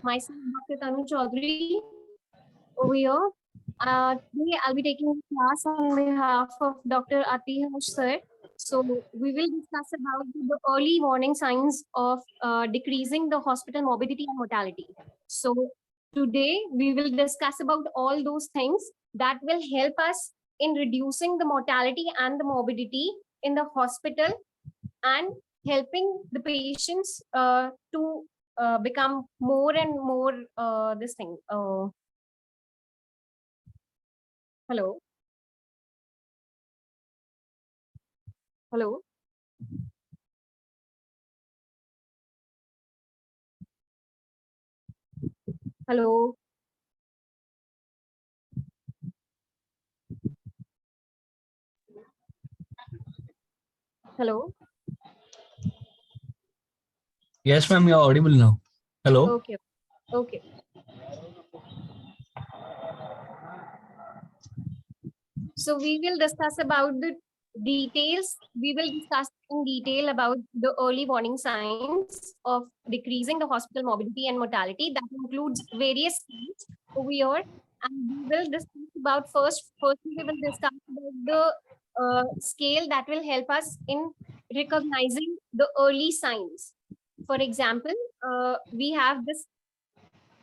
Myself, Dr. Tanu Chaudhary, over here. Today I'll be taking class on behalf of Dr. Ati Harsh sir. So we will discuss about the early warning signs of decreasing the hospital morbidity and mortality. So today we will discuss about all those things that will help us in reducing the mortality and the morbidity in the hospital and helping the patients to become more and more this thing. Hello. Hello. Hello. Hello. Yes, ma'am, you're audible now. Hello. Okay. Okay. So we will discuss about the details. We will discuss in detail about the early warning signs of decreasing the hospital morbidity and mortality. That includes various signs over here. And we will discuss about firstly we will discuss about the scale that will help us in recognizing the early signs. For example, we have this.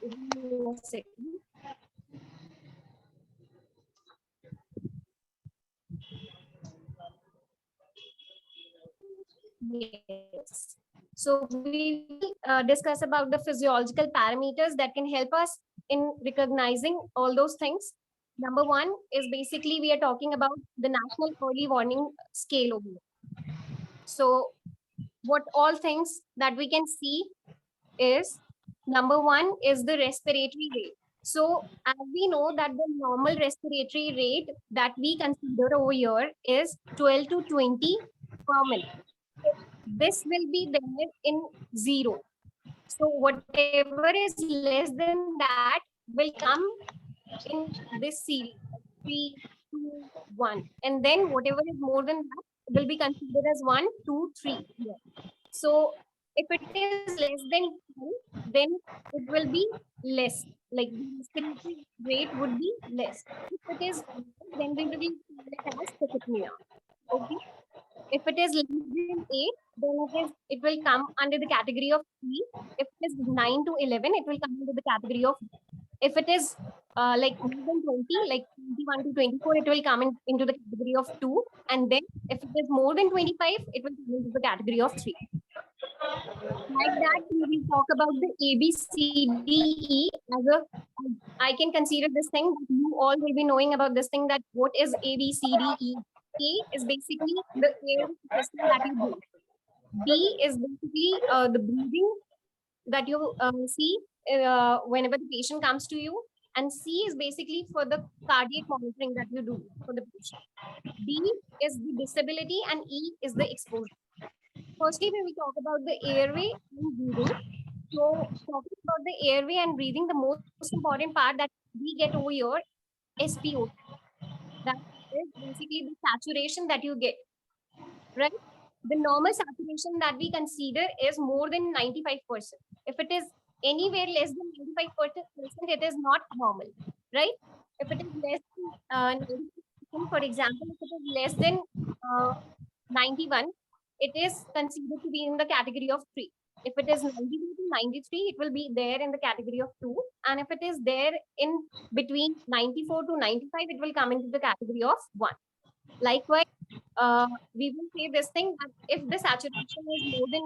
One second. Yes. So we will discuss about the physiological parameters that can help us in recognizing all those things. Number one is basically we are talking about the National Early Warning Scale over here. So what all things that we can see is number one is the respiratory rate. So as we know that the normal respiratory rate that we consider over here is 12 to 20 per minute. This will be there in 0. So whatever is less than that will come in this series, 3, 2, 1. And then whatever is more than that will be considered as 1, 2, 3. Yeah. So if it is less than 10, then it will be less. Like the respiratory rate would be less. If it is more, then we will call it as tachypnea. Okay. If it is less than 8, then it will come under the category of 3. If it is 9 to 11, it will come under the category of. If it is like more than 20, like 21 to 24, it will come into the category of 2. And then if it is more than 25, it will come into the category of 3. Like that, we will talk about the A, B, C, D, E as a. I can consider this thing. You all will be knowing about this thing that what is A, B, C, D, E. A is basically the air system that you do. B is basically the breathing that you see whenever the patient comes to you. And C is basically for the cardiac monitoring that you do for the patient. D is the disability and E is the exposure. Firstly, we will talk about the airway and breathing. So talking about the airway and breathing, the most important part that we get over here is SpO2. That is basically the saturation that you get, right? The normal saturation that we consider is more than 95%. If it is anywhere less than 95%, it is not normal, right? If it is less than 90%, for example, if it is less than 91, it is considered to be in the category of 3. If it is 92 to 93, it will be there in the category of 2. And if it is there in between 94 to 95, it will come into the category of 1. Likewise, we will say this thing that if the saturation is more than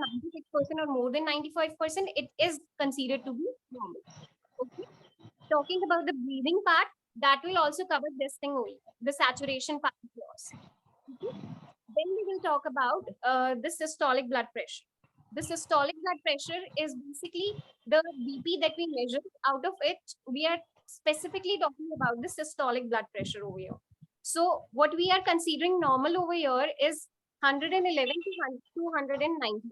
96% or more than 95%, it is considered to be normal. Okay. Talking about the breathing part, that will also cover this thing only, the saturation part of yours. Okay. Then we will talk about the systolic blood pressure. The systolic blood pressure is basically the BP that we measure. Out of it, we are specifically talking about the systolic blood pressure over here. So what we are considering normal over here is 111 to 290,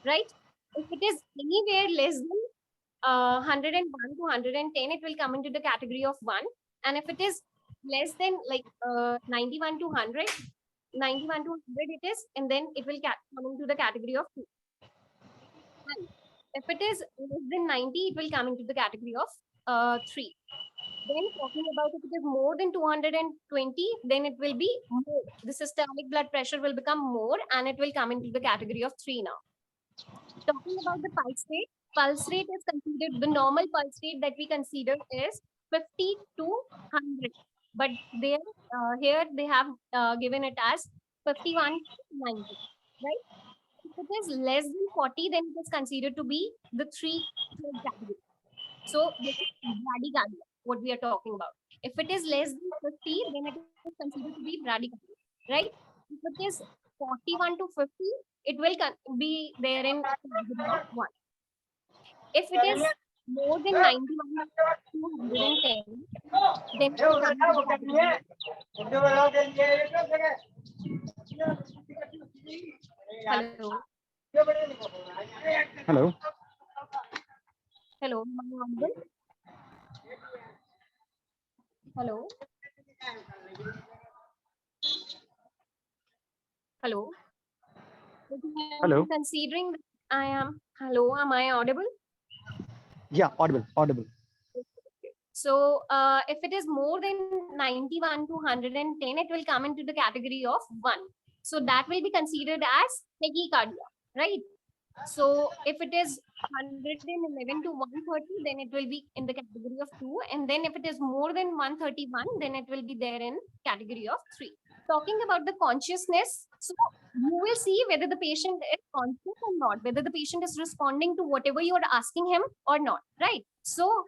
right? If it is anywhere less than 101 to 110, it will come into the category of 1. And if it is less than like 91 to 100, 91 to 100 it is, and then it will come into the category of 2. And If it is less than 90, it will come into the category of 3. Then talking about if it is more than 220, then it will be more. The systolic blood pressure will become more and it will come into the category of 3 now. Talking about the pulse rate is considered, the normal pulse rate that we consider is 50 to 100. But there, here they have given it as 51 to 90, right? If it is less than 40, then it is considered to be the third category. So this is bradycardia, what we are talking about. If it is less than 50, then it is considered to be bradycardia, right? If it is 41 to 50, it will be there in category of 1. If it is more than 91 to 110, then it will come into the category. Hello. Hello. Hello. Am I audible? Hello. Hello. Hello. Considering that I am, hello, am I audible? Yeah, audible, audible. So if it is more than 91 to 110, it will come into the category of 1. So that will be considered as tachycardia, right? So if it is 111 to 130, then it will be in the category of 2. And then if it is more than 131, then it will be there in category of 3. Talking about the consciousness, so you will see whether the patient is conscious or not, whether the patient is responding to whatever you are asking him or not, right? So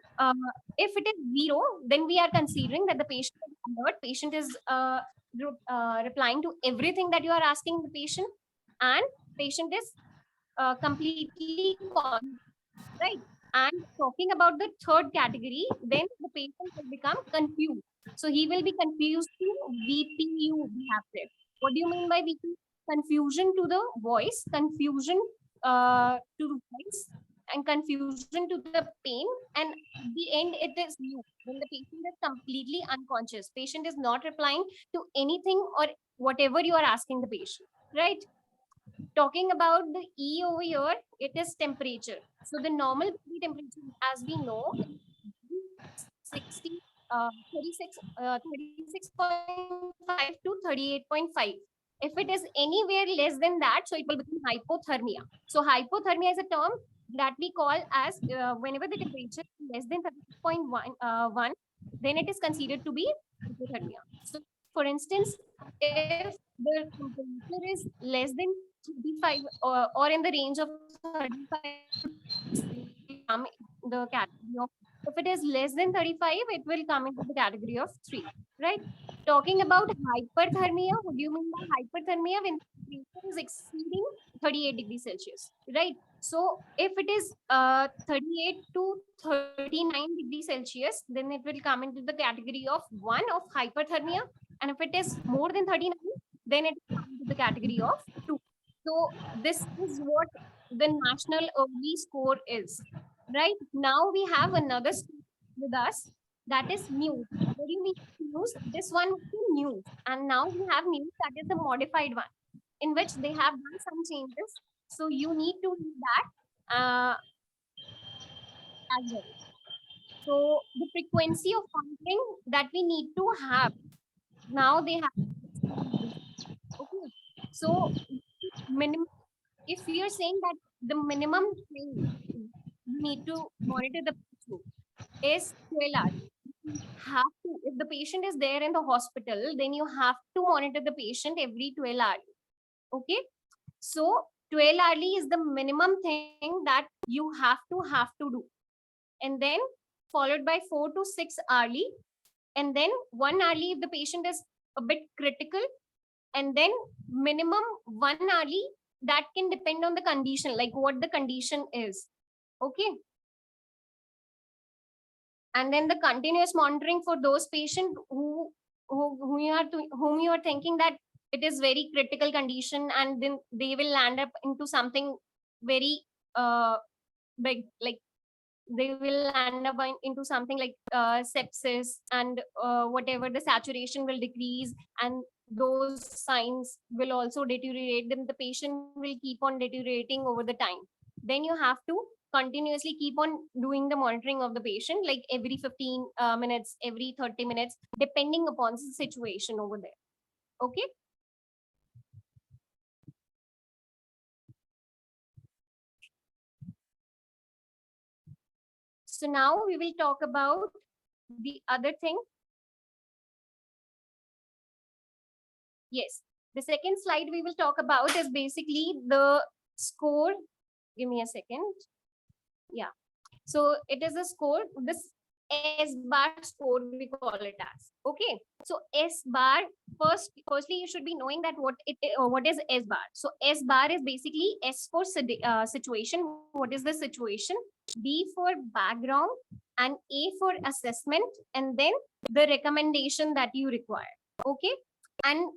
if it is 0, then we are considering that the patient is alert, patient is replying to everything that you are asking the patient, and patient is completely conscious, right? And talking about the third category, then the patient will become confused. So he will be confused to VPU, we have said. What do you mean by VPU? Confusion to the voice, confusion to voice, and confusion to the pain. And at the end, it is you. When the patient is completely unconscious, patient is not replying to anything or whatever you are asking the patient, right? Talking about the E over here, it is temperature. So the normal body temperature, as we know, is 60, 36.5 to 38.5. If it is anywhere less than that, so it will become hypothermia. So hypothermia is a term that we call as whenever the temperature is less than 36.1, then it is considered to be hypothermia. So for instance, if the temperature is less than 35 or in the range of 35 come in the category of, if it is less than 35, it will come into the category of 3, right? Talking about hyperthermia, what do you mean by hyperthermia? When the temperature is exceeding 38 degrees Celsius, right? So if it is 38 to 39 degrees Celsius, then it will come into the category of 1 of hyperthermia. And if it is more than 39, then it will come into the category of 2. So this is what the national early score is, right? Now we have another with us, that is news. What do you mean news? This one is news, and now we have news, that is the modified one, in which they have done some changes. So you need to read that as well. So the frequency of counting that we need to have, now they have. Okay. So minimum, if we are saying that the minimum thing you need to monitor the patient is 12 hours. You have to, if the patient is there in the hospital, then you have to monitor the patient every 12 hours. Okay. So 12 hourly is the minimum thing that you have to do. And then followed by 4 to 6 hourly. And then 1 hourly if the patient is a bit critical. And then minimum 1 hourly, that can depend on the condition, like what the condition is. Okay. And then the continuous monitoring for those patients whom you are thinking that it is very critical condition, and then they will land up into something very big, like they will end up into something like sepsis, and whatever, the saturation will decrease, and those signs will also deteriorate, then the patient will keep on deteriorating over the time. Then you have to continuously keep on doing the monitoring of the patient, like every 15 minutes, every 30 minutes, depending upon the situation over there. Okay. So now we will talk about the other thing. Yes, the second slide we will talk about is basically the score. Give me a second. Yeah. So it is a score, this S bar score we call it as. Okay. So S bar, firstly you should be knowing that what is S bar. So S bar is basically S for situation. What is the situation? B for background, and A for assessment, and then the recommendation that you require. Okay. And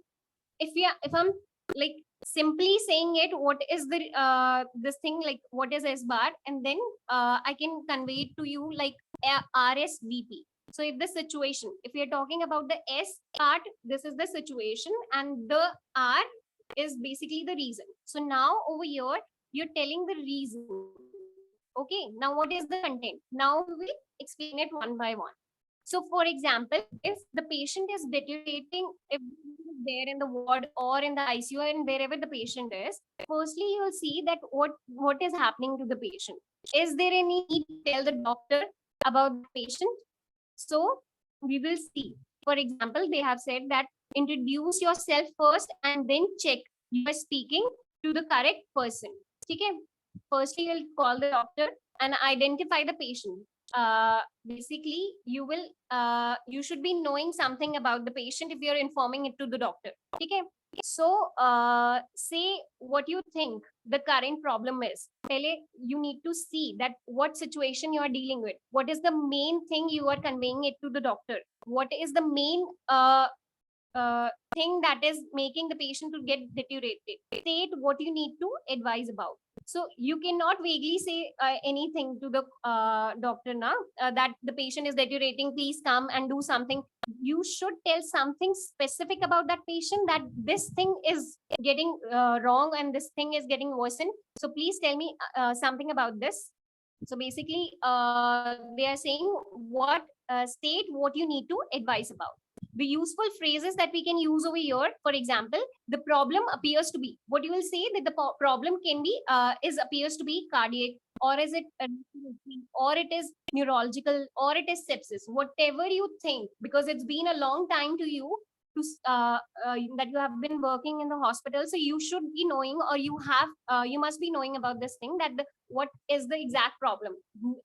if I'm like simply saying it, what is the this thing, like what is S bar, and then I can convey it to you like RSVP. So if the situation, if we are talking about the S part, this is the situation, and the R is basically the reason. So now over here you're telling the reason. Okay, now what is the content? Now we will explain it one by one. So, for example, if the patient is deteriorating, if there in the ward or in the ICU and wherever the patient is, firstly you will see that what is happening to the patient. Is there any need to tell the doctor about the patient? So we will see. For example, they have said that introduce yourself first and then check you are speaking to the correct person. Okay. Firstly, you'll call the doctor and identify the patient. Basically you should be knowing something about the patient if you're informing it to the doctor. Okay. So say what you think the current problem is. Pehle, you need to see that what situation you are dealing with, what is the main thing you are conveying it to the doctor, what is the main thing that is making the patient to get deteriorated. State what you need to advise about. So you cannot vaguely say anything to the doctor now that the patient is deteriorating, please come and do something. You should tell something specific about that patient, that this thing is getting wrong and this thing is getting worsened. So please tell me something about this. So basically they are saying what state what you need to advise about. The useful phrases that we can use over here, for example, the problem appears to be, what you will say that the problem can be is appears to be cardiac, or is it or it is neurological, or it is sepsis, whatever you think, because it's been a long time to you to that you have been working in the hospital, so you should be knowing, or you must be knowing about this thing, that what is the exact problem.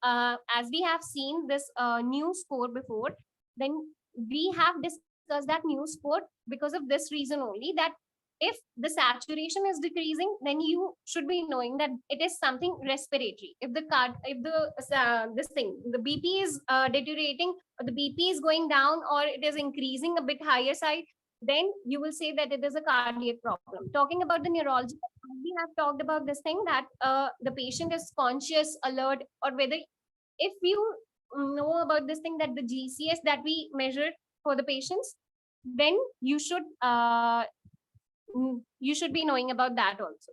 As we have seen this new score before, then we have discussed that new sport because of this reason only, that if the saturation is decreasing, then you should be knowing that it is something respiratory. If this thing, the BP is deteriorating, or the BP is going down, or it is increasing a bit higher side, then you will say that it is a cardiac problem. Talking about the neurology, we have talked about this thing, that the patient is conscious, alert, or whether, if you know about this thing, that the GCS that we measure for the patients, then you should be knowing about that also,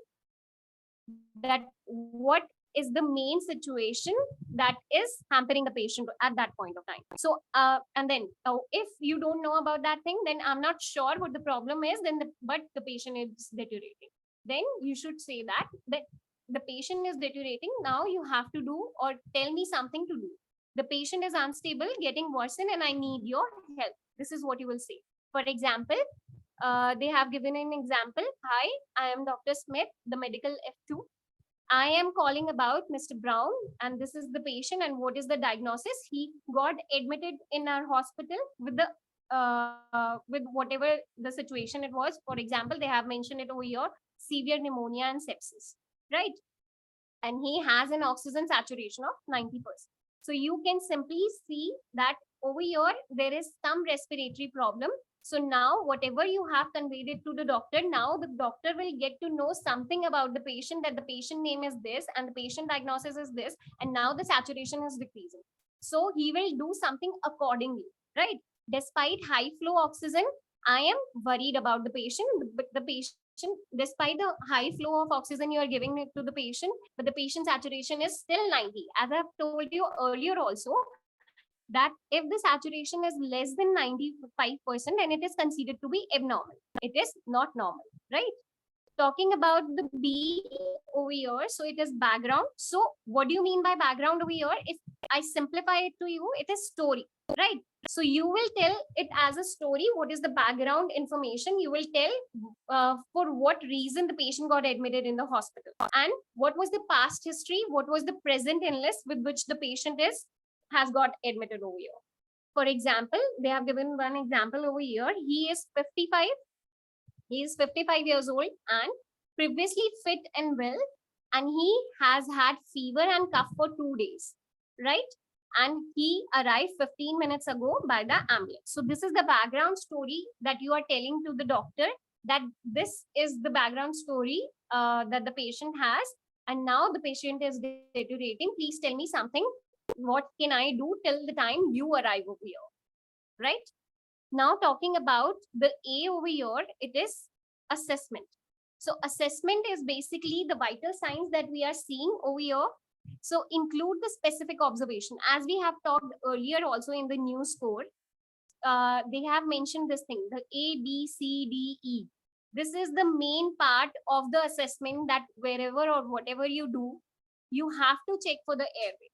that what is the main situation that is hampering the patient at that point of time. So and then if you don't know about that thing, then I'm not sure what the problem is, then but the patient is deteriorating, then you should say that the patient is deteriorating, now you have to do or tell me something to do. The patient is unstable, getting worsened, and I need your help. This is what you will say. For example, they have given an example. Hi, I am Dr. Smith, the medical F2. I am calling about Mr. Brown, and this is the patient. And what is the diagnosis? He got admitted in our hospital with with whatever the situation it was. For example, they have mentioned it over here: severe pneumonia and sepsis, right? And he has an oxygen saturation of 90%. So you can simply see that over here there is some respiratory problem. So now whatever you have conveyed it to the doctor, now the doctor will get to know something about the patient, that the patient name is this and the patient diagnosis is this, and now the saturation is decreasing. So he will do something accordingly, right? Despite high flow oxygen, I am worried about the patient. The patient despite the high flow of oxygen you are giving it to the patient, but the patient saturation is still 90. As I've told you earlier also, that if the saturation is less than 95%, then it is considered to be abnormal. It is not normal, right? Talking about the B over here, so it is background. So what do you mean by background over here? If I simplify it to you, it is story, right? So you will tell it as a story. What is the background information? You will tell for what reason the patient got admitted in the hospital, and what was the past history, what was the present illness with which the patient is has got admitted over here. For example, they have given one example over here. He is 55. He is 55 years old and previously fit and well, and he has had fever and cough for 2 days, right? And he arrived 15 minutes ago by the ambulance. So this is the background story that you are telling to the doctor, that this is the background story that the patient has, and now the patient is deteriorating. Please tell me something. What can I do till the time you arrive over here, right? Now talking about the A over here, it is assessment. So assessment is basically the vital signs that we are seeing over here. So include the specific observation. As we have talked earlier also in the new score, they have mentioned this thing, the A, B, C, D, E. This is the main part of the assessment, that wherever or whatever you do, you have to check for the airway.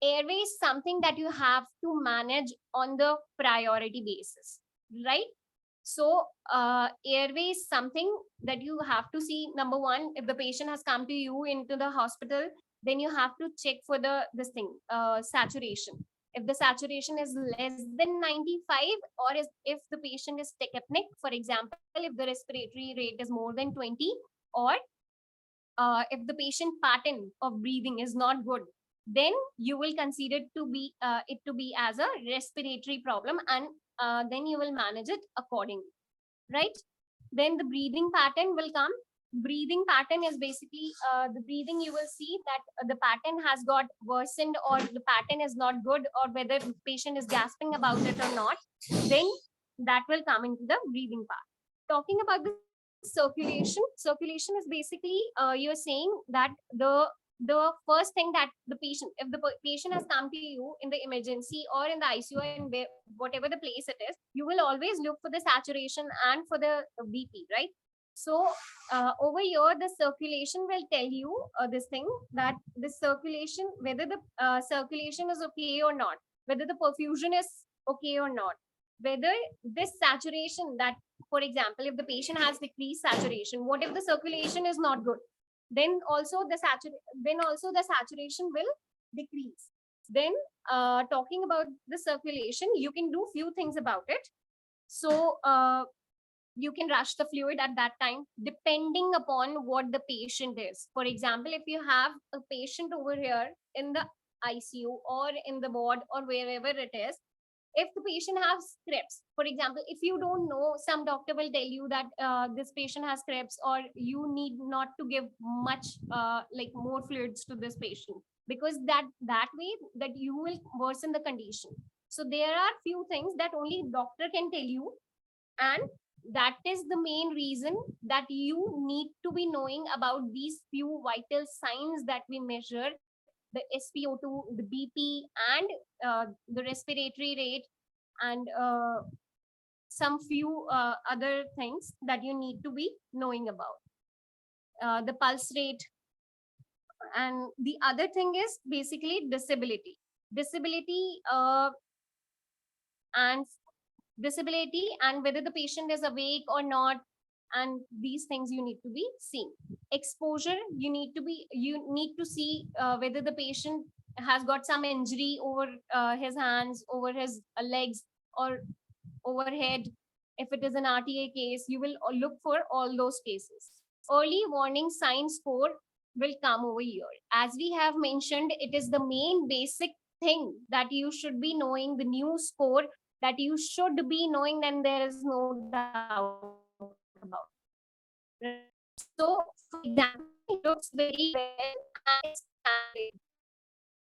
Airway is something that you have to manage on the priority basis, right? So airway is something that you have to see. Number one, if the patient has come to you into the hospital, then you have to check for the this thing, saturation. If the saturation is less than 95, or if the patient is tachypneic, for example, if the respiratory rate is more than 20, or if the patient pattern of breathing is not good, then you will consider it to be as a respiratory problem, and then you will manage it accordingly, right? Then the breathing pattern will come. Breathing pattern is basically the breathing, you will see that the pattern has got worsened, or the pattern is not good, or whether the patient is gasping about it or not, then that will come into the breathing part. Talking about the circulation is basically you're saying that the first thing that the patient, if the patient has come to you in the emergency or in the ICU, and whatever the place it is, you will always look for the saturation and for the BP, right? So over here, the circulation will tell you this thing, that the circulation, whether the circulation is okay or not, whether the perfusion is okay or not, whether this saturation, that for example, if the patient has decreased saturation, what if the circulation is not good? Then also the saturation will decrease. Then talking about the circulation, you can do few things about it. So you can rush the fluid at that time, depending upon what the patient is. For example, if you have a patient over here in the ICU or in the ward or wherever it is, if the patient has scripts, for example, if you don't know, some doctor will tell you that this patient has scripts, or you need not to give much like more fluids to this patient, because that way that you will worsen the condition. So there are few things that only doctor can tell you, and that is the main reason that you need to be knowing about these few vital signs that we measure: the SpO2, the BP, and the respiratory rate, and some few other things that you need to be knowing about. The pulse rate. And the other thing is basically disability. Disability and whether the patient is awake or not, and these things you need to be seeing. Exposure, you need to see whether the patient has got some injury over his hands, over his legs, or overhead. If it is an RTA case, you will look for all those cases. Early warning sign score will come over here. As we have mentioned, it is the main basic thing that you should be knowing, the new score that you should be knowing, and there is no doubt about it. So, for example, he looks very well and is standing.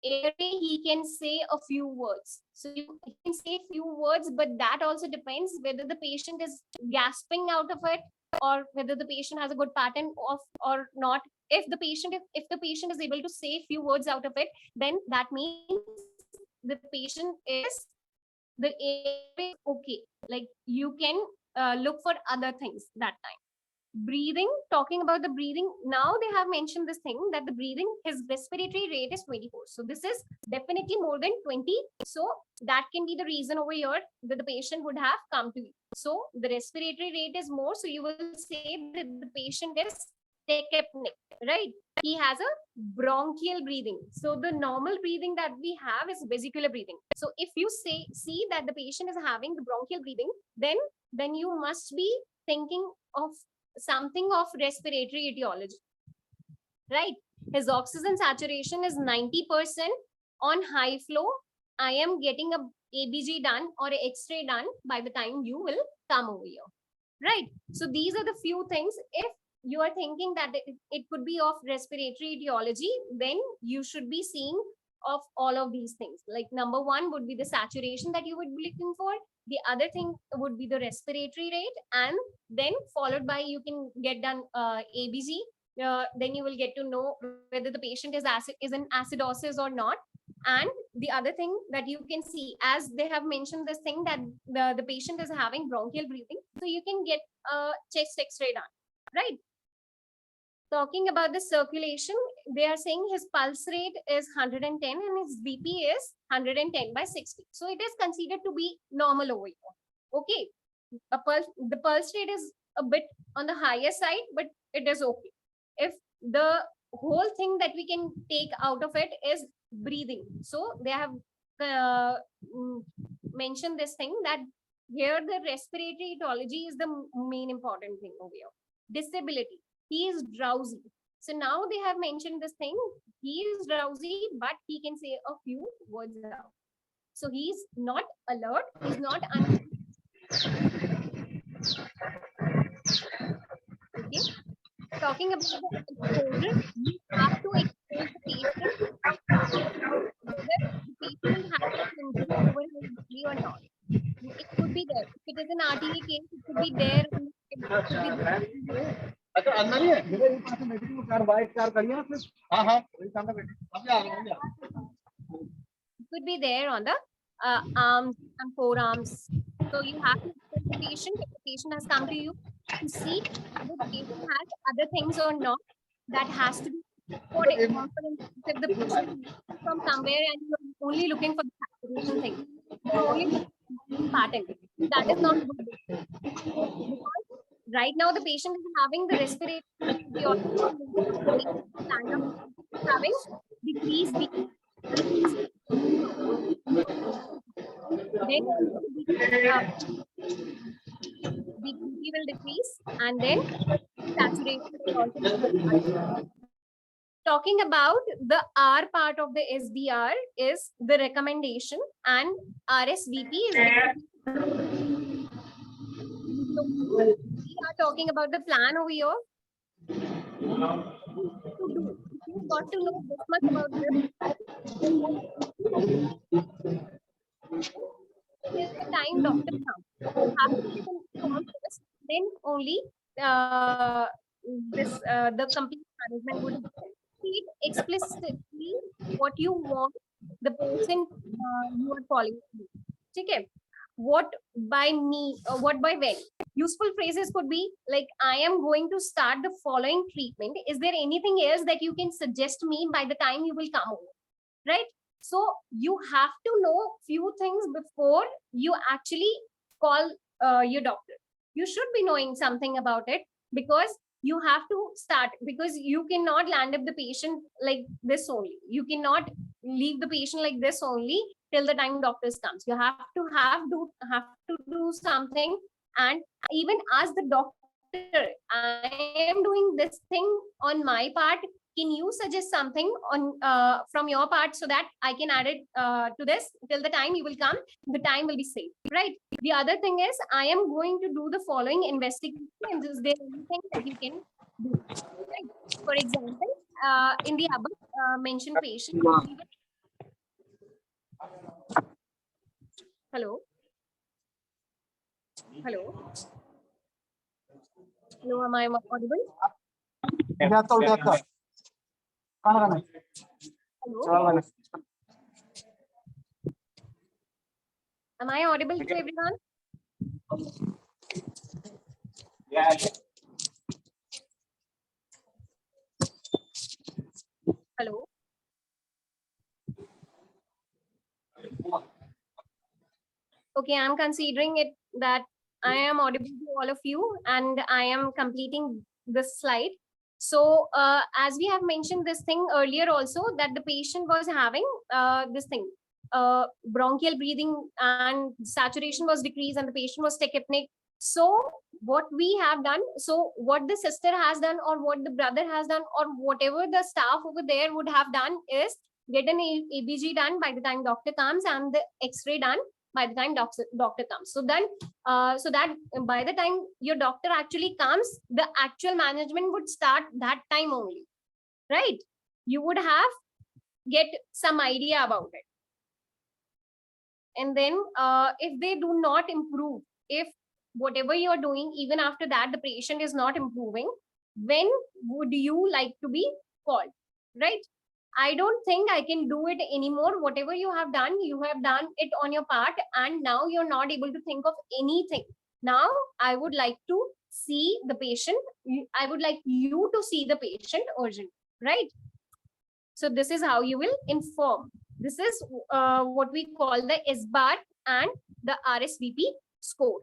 Airway, he can say a few words. So he can say few words, but that also depends whether the patient is gasping out of it, or whether the patient has a good pattern of or not. If the patient is able to say few words out of it, then that means the patient is the air is okay. Like you can look for other things that time. Breathing, talking about the breathing, now they have mentioned this thing that the breathing, his respiratory rate is 24. So this is definitely more than 20. So that can be the reason over here that the patient would have come to you. So the respiratory rate is more. So you will say that the patient is tachypneic, right? He has a bronchial breathing. So the normal breathing that we have is vesicular breathing. So if you see that the patient is having the bronchial breathing, then you must be thinking of something of respiratory etiology, right? His oxygen saturation is 90% on high flow. I am getting a ABG done or a X-ray done by the time you will come over here, right? So these are the few things. If you are thinking that it could be of respiratory etiology, then you should be seeing of all of these things. Like number one would be the saturation that you would be looking for. The other thing would be the respiratory rate, and then followed by you can get done ABG. Then you will get to know whether the patient is in acidosis or not. And the other thing that you can see, as they have mentioned this thing that the patient is having bronchial breathing, so you can get a chest X-ray done, right? Talking about the circulation, they are saying his pulse rate is 110 and his BP is 110 by 60. So it is considered to be normal over here. Okay, the pulse rate is a bit on the higher side, but it is okay. If the whole thing that we can take out of it is breathing, so they have uh, mentioned this thing that here the respiratory etiology is the main important thing over here. Disability, he is drowsy. So now they have mentioned this thing, he is drowsy, but he can say a few words out. So he's not alert, he's not okay. Talking about the exposure, you have to expose the patient whether the patient has a symptom over his body or not. It could be there. If it is an RTA case, it could be there. It could be there. अच्छा अंदर ही है मेरे एक पास meeting में car white car करिए ना फिर हां हां वही सामने बैठे अभी आ रहे हैं Could be there on the arms and forearms. So you have to assess the patient if the patient has come to you to see whether the patient has other things or not. That has to be for example, if the patient is from somewhere and you are only looking for the saturation thing, you are only looking for pattern. That is not good. Because right now the patient is having the respiratory having decreased then the BP will decrease and then saturation will also decrease. Talking about the R part of the SDR is the recommendation and RSVP is the so we are talking about the plan over here. To do. You've got to know this much about this. Till the time doctor comes, you have to get informed first, then only the complete management would state explicitly what you want the person you are calling to do. Okay, what by me, what by when. Useful phrases could be like, I am going to start the following treatment. Is there anything else that you can suggest me by the time you will come over? Right? So you have to know few things before you actually call your doctor. You should be knowing something about it because you have to start, because you cannot land up the patient like this only. You cannot leave the patient like this only till the time doctors comes. You have to do something and even ask the doctor, I am doing this thing on my part, can you suggest something on from your part so that I can add it to this till the time you will come, the time will be saved, right? The other thing is, I am going to do the following investigation. Is there anything that you can do? Right? For example, in the above mentioned patient, hello. Hello, am I audible? Hello, am I audible to everyone? Hello. Okay, I'm considering it that I am audible to all of you and I am completing this slide. So as we have mentioned this thing earlier also, that the patient was having this thing, bronchial breathing and saturation was decreased and the patient was tachypnic. So what we have done, so what the sister has done or what the brother has done or whatever the staff over there would have done is get an ABG done by the time doctor comes and the X-ray done by the time doctor comes. So then so that by the time your doctor actually comes, the actual management would start that time only, right? You would have get some idea about it. And then if they do not improve, if whatever you're doing, even after that the patient is not improving, when would you like to be called, right? I don't think I can do it anymore. Whatever you have done it on your part, and now you're not able to think of anything. Now I would like to see the patient. I would like you to see the patient urgent, right? So this is how you will inform. This is what we call the S-bar and the RSVP score.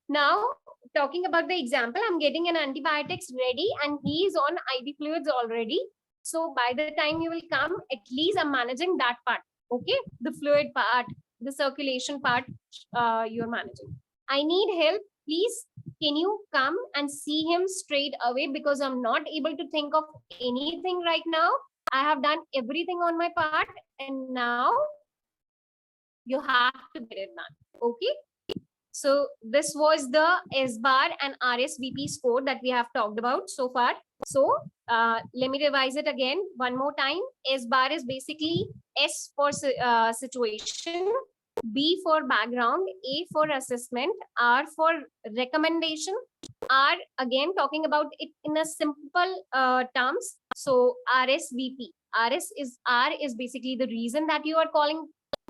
Now, talking about the example, I'm getting an antibiotics ready and he is on IV fluids already. So by the time you will come, at least I'm managing that part. Okay, the fluid part, the circulation part, you're managing. I need help. Please, can you come and see him straight away, because I'm not able to think of anything right now. I have done everything on my part and now you have to get it done. Okay. So this was the S-bar and RSVP score that we have talked about so far. So let me revise it again one more time. S-bar is basically S for situation, B for background, A for assessment, R for recommendation, R again talking about it in a simple terms. So RSVP, R is basically the reason that you are calling.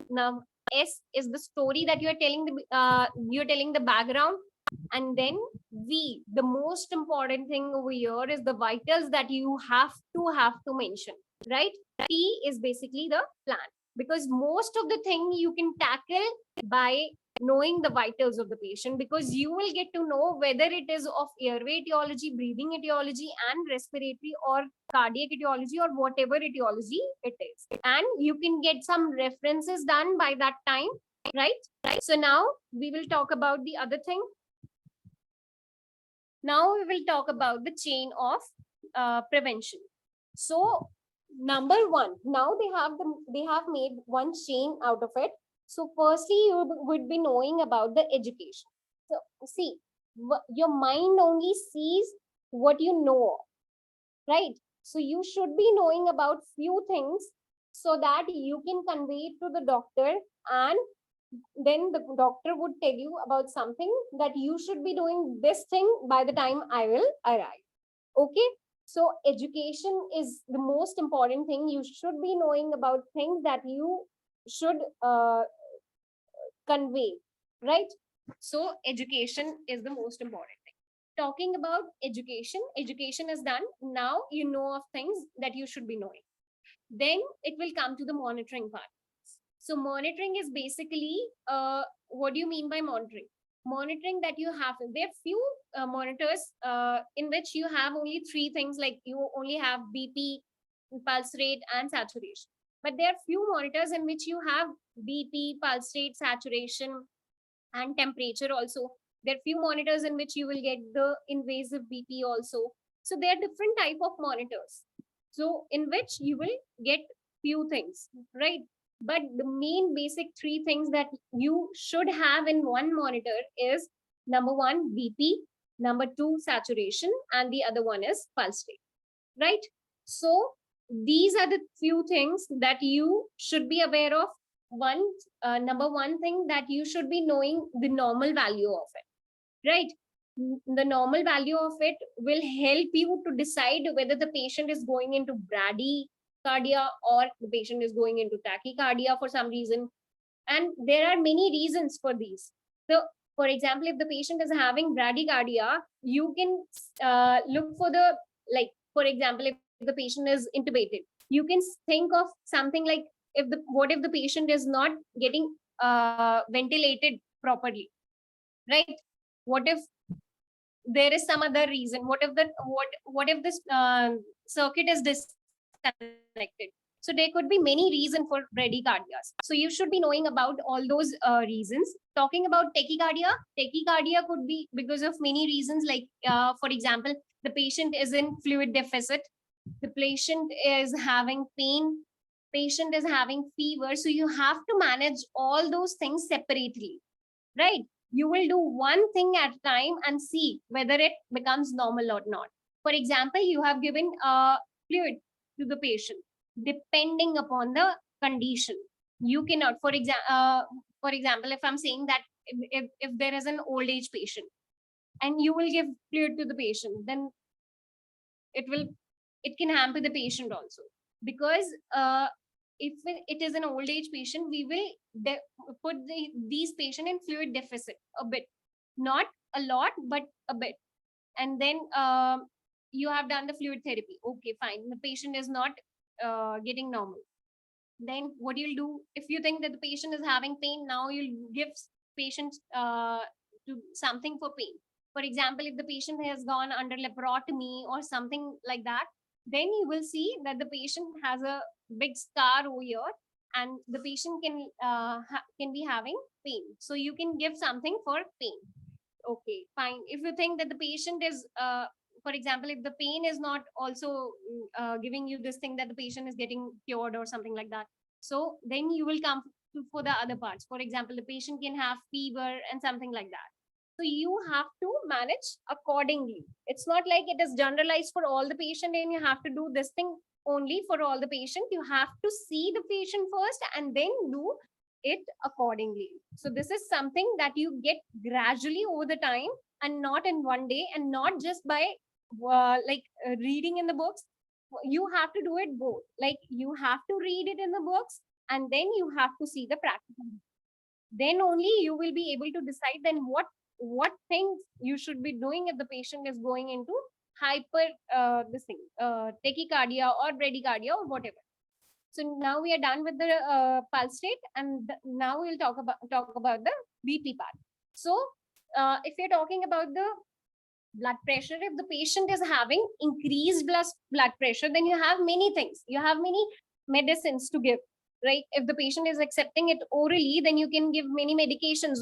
Now S is the story that you're telling the background, and then V, the most important thing over here is the vitals that you have to mention, right? T is basically the plan, because most of the thing you can tackle by knowing the vitals of the patient, because you will get to know whether it is of airway etiology, breathing etiology, and respiratory or cardiac etiology, or whatever etiology it is, and you can get some references done by that time, right? So now we will talk about the other thing. Now we will talk about the chain of prevention. So number one, now they have made one chain out of it. So firstly, you would be knowing about the education. So see, your mind only sees what you know, right? So you should be knowing about few things so that you can convey it to the doctor, and then the doctor would tell you about something that you should be doing this thing by the time I will arrive. Okay. So education is the most important thing. You should be knowing about things that you should convey, right? So education is the most important thing. Talking about education, education is done. Now you know of things that you should be knowing. Then it will come to the monitoring part. So monitoring is basically, what do you mean by monitoring? Monitoring that you have, there are few monitors in which you have only three things, like you only have BP, pulse rate, and saturation. But there are few monitors in which you have BP, pulse rate, saturation, and temperature also. There are few monitors in which you will get the invasive BP also. So there are different type of monitors. So in which you will get few things, right? But the main basic three things that you should have in one monitor is number one, BP, number two, saturation, and the other one is pulse rate, right? So these are the few things that you should be aware of. One, number one thing that you should be knowing the normal value of it, right? The normal value of it will help you to decide whether the patient is going into bradycardia or the patient is going into tachycardia for some reason. And there are many reasons for these. So, for example, if the patient is having bradycardia, you can look for the, like, for example, if the patient is intubated, you can think of something like, what if the patient is not getting ventilated properly, right? What if there is some other reason? What if this circuit is disconnected? So there could be many reasons for bradycardias. So you should be knowing about all those reasons. Talking about tachycardia could be because of many reasons, like for example, the patient is in fluid deficit, the patient is having pain, patient is having fever. So you have to manage all those things separately, right? You will do one thing at a time and see whether it becomes normal or not. For example, you have given fluid to the patient. Depending upon the condition, you cannot, for example, if I'm saying that if there is an old age patient and you will give fluid to the patient, then it will, it can hamper the patient also, because if it is an old age patient, we will put these patient in fluid deficit a bit, not a lot, but a bit. And then you have done the fluid therapy, okay, fine, the patient is not getting normal. Then what you'll do, if you think that the patient is having pain, now you'll give patient to something for pain. For example, if the patient has gone under laparotomy or something like that, then you will see that the patient has a big scar over here, and the patient can be having pain. So you can give something for pain. Okay, fine. If you think that the patient is for example, if the pain is not also giving you this thing that the patient is getting cured or something like that, so then you will come for the other parts. For example, the patient can have fever and something like that. So you have to manage accordingly. It's not like it is generalized for all the patient and you have to do this thing only for all the patient. You have to see the patient first and then do it accordingly. So this is something that you get gradually over the time, and not in one day, and not just by reading in the books. You have to do it both. Like, you have to read it in the books, and then you have to see the practical. Then only you will be able to decide then what things you should be doing if the patient is going into hyper tachycardia or bradycardia or whatever. So now we are done with the pulse rate, and now we'll talk about the BP part. So if you're talking about the blood pressure, if the patient is having increased blood pressure, then you have many things. You have many medicines to give, right? If the patient is accepting it orally, then you can give many medications,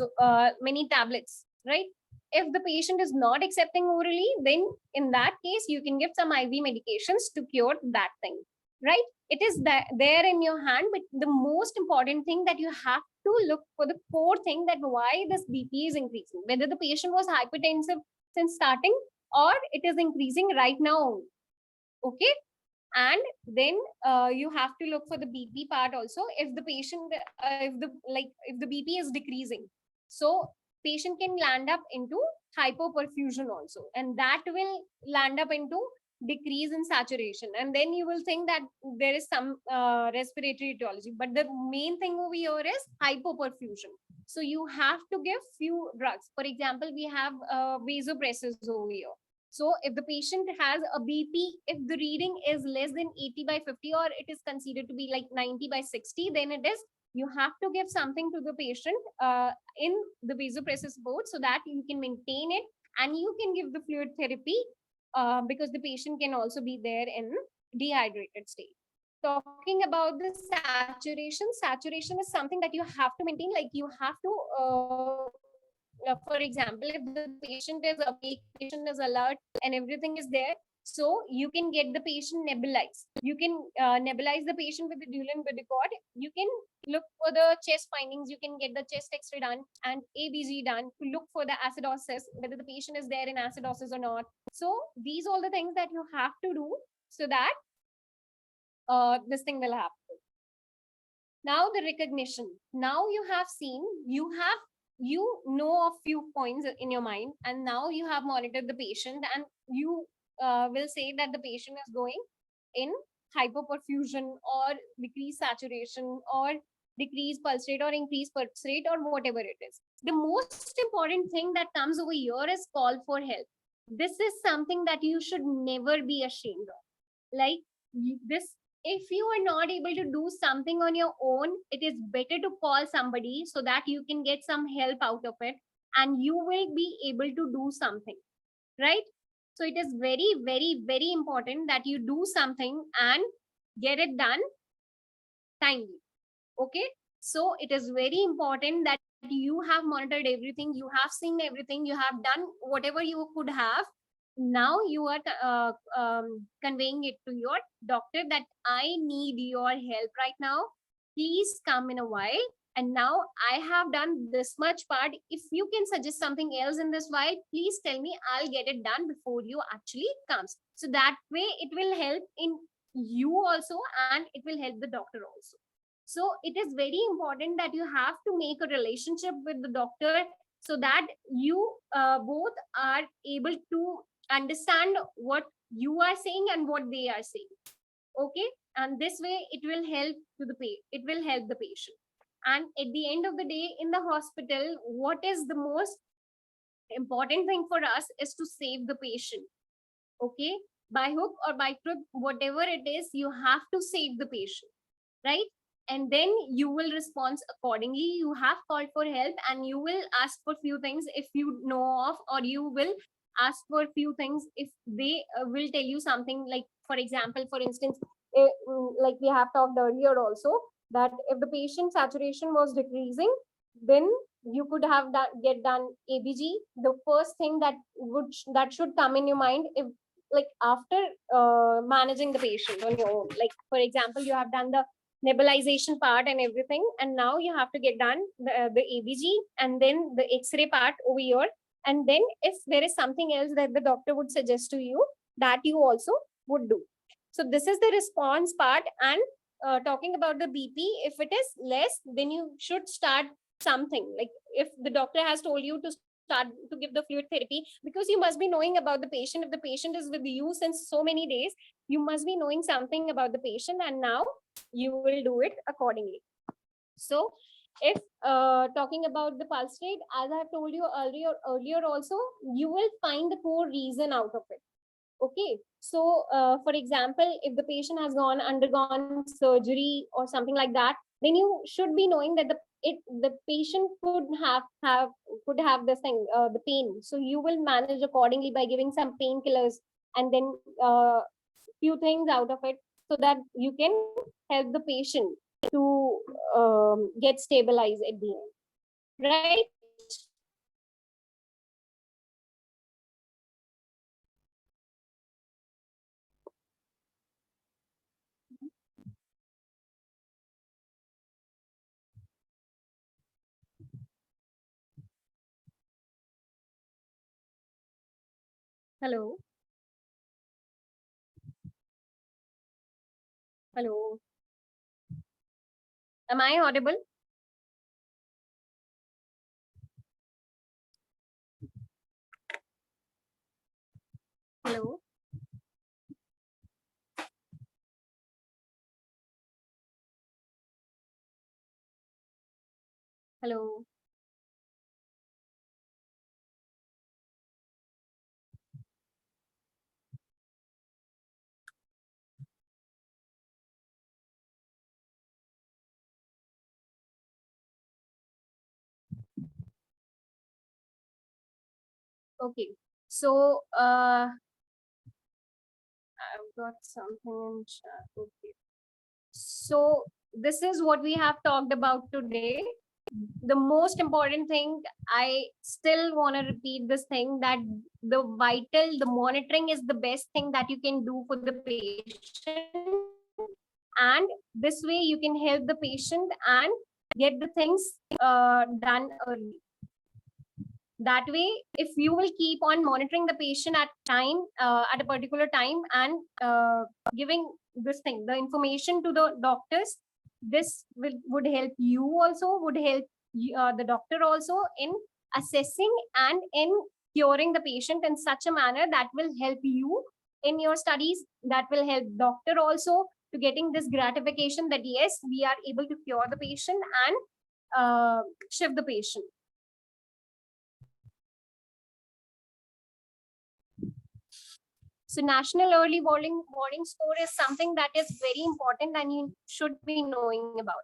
many tablets, right? If the patient is not accepting orally, then in that case, you can give some IV medications to cure that thing, right? It is there in your hand, but the most important thing that you have to look for the core thing, that why this BP is increasing, whether the patient was hypertensive since starting or it is increasing right now, okay? And then you have to look for the BP part also. If the patient if the BP is decreasing, so patient can land up into hypoperfusion also, and that will land up into decrease in saturation, and then you will think that there is some respiratory etiology, but the main thing over here is hypoperfusion. So you have to give few drugs. For example, we have vasopressors over here. So if the patient has a BP, if the reading is less than 80/50 or it is considered to be like 90/60, then it is, you have to give something to the patient in the vasopressor board, so that you can maintain it, and you can give the fluid therapy because the patient can also be there in dehydrated state. Talking about the saturation is something that you have to maintain. Like, you have to for example, if the patient is awake, patient is alert, and everything is there, so you can get the patient nebulized. You can nebulize the patient with the Dulan Bidicot. You can look for the chest findings. You can get the chest X-ray done and ABG done to look for the acidosis, whether the patient is there in acidosis or not. So these are all the things that you have to do so that this thing will happen. Now the recognition. Now you have seen, you have you know of few points in your mind, and now you have monitored the patient, and you will say that the patient is going in hypoperfusion or decreased saturation or decreased pulse rate or increased pulse rate or whatever it is. The most important thing that comes over here is call for help. This is something that you should never be ashamed of. Like this, if you are not able to do something on your own, it is better to call somebody so that you can get some help out of it, and you will be able to do something, right? So it is very, very, very important that you do something and get it done timely. Okay, so it is very important that you have monitored everything, you have seen everything, you have done whatever you could have. Now you are conveying it to your doctor that I need your help right now, please come in a while. And now I have done this much part, if you can suggest something else in this while, please tell me, I'll get it done before you actually comes. So that way it will help in you also, and it will help the doctor also. So it is very important that you have to make a relationship with the doctor, so that you both are able to understand what you are saying and what they are saying. Okay, and this way it will help to the it will help the patient. And at the end of the day, in the hospital, what is the most important thing for us is to save the patient. Okay, by hook or by crook, whatever it is, you have to save the patient, right? And then you will respond accordingly. You have called for help, and you will ask for few things if you know of, or you will ask for few things if they will tell you something. Like for example, for instance, like we have talked earlier also, that if the patient saturation was decreasing, then you could have get done ABG. The first thing that should come in your mind, if like after managing the patient on your own, like for example, you have done the nebulization part and everything, and now you have to get done the ABG and then the X-ray part over here. And then if there is something else that the doctor would suggest to you, that you also would do. So this is the response part. And talking about the BP, if it is less, then you should start something. Like if the doctor has told you to start to give the fluid therapy, because you must be knowing about the patient. If the patient is with you since so many days, you must be knowing something about the patient, and now you will do it accordingly. So if talking about the pulse rate, as I have told you earlier also, you will find the core reason out of it. Okay, so for example, if the patient has undergone surgery or something like that, then you should be knowing that the patient could have this thing, the pain. So you will manage accordingly by giving some painkillers, and then few things out of it, so that you can help the patient to get stabilized at the end, right? Hello, hello, am I audible? Hello, hello. Okay, so I've got something in chat. Okay, so this is what we have talked about today. The most important thing, I still want to repeat this thing, that the monitoring is the best thing that you can do for the patient. And this way you can help the patient and get the things done early. That way, if you will keep on monitoring the patient at a particular time, and giving this thing, the information to the doctors, this would help you also, would help the doctor also in assessing and in curing the patient in such a manner that will help you in your studies, that will help doctor also to getting this gratification that yes, we are able to cure the patient and shift the patient. So national early warning score is something that is very important and you should be knowing about.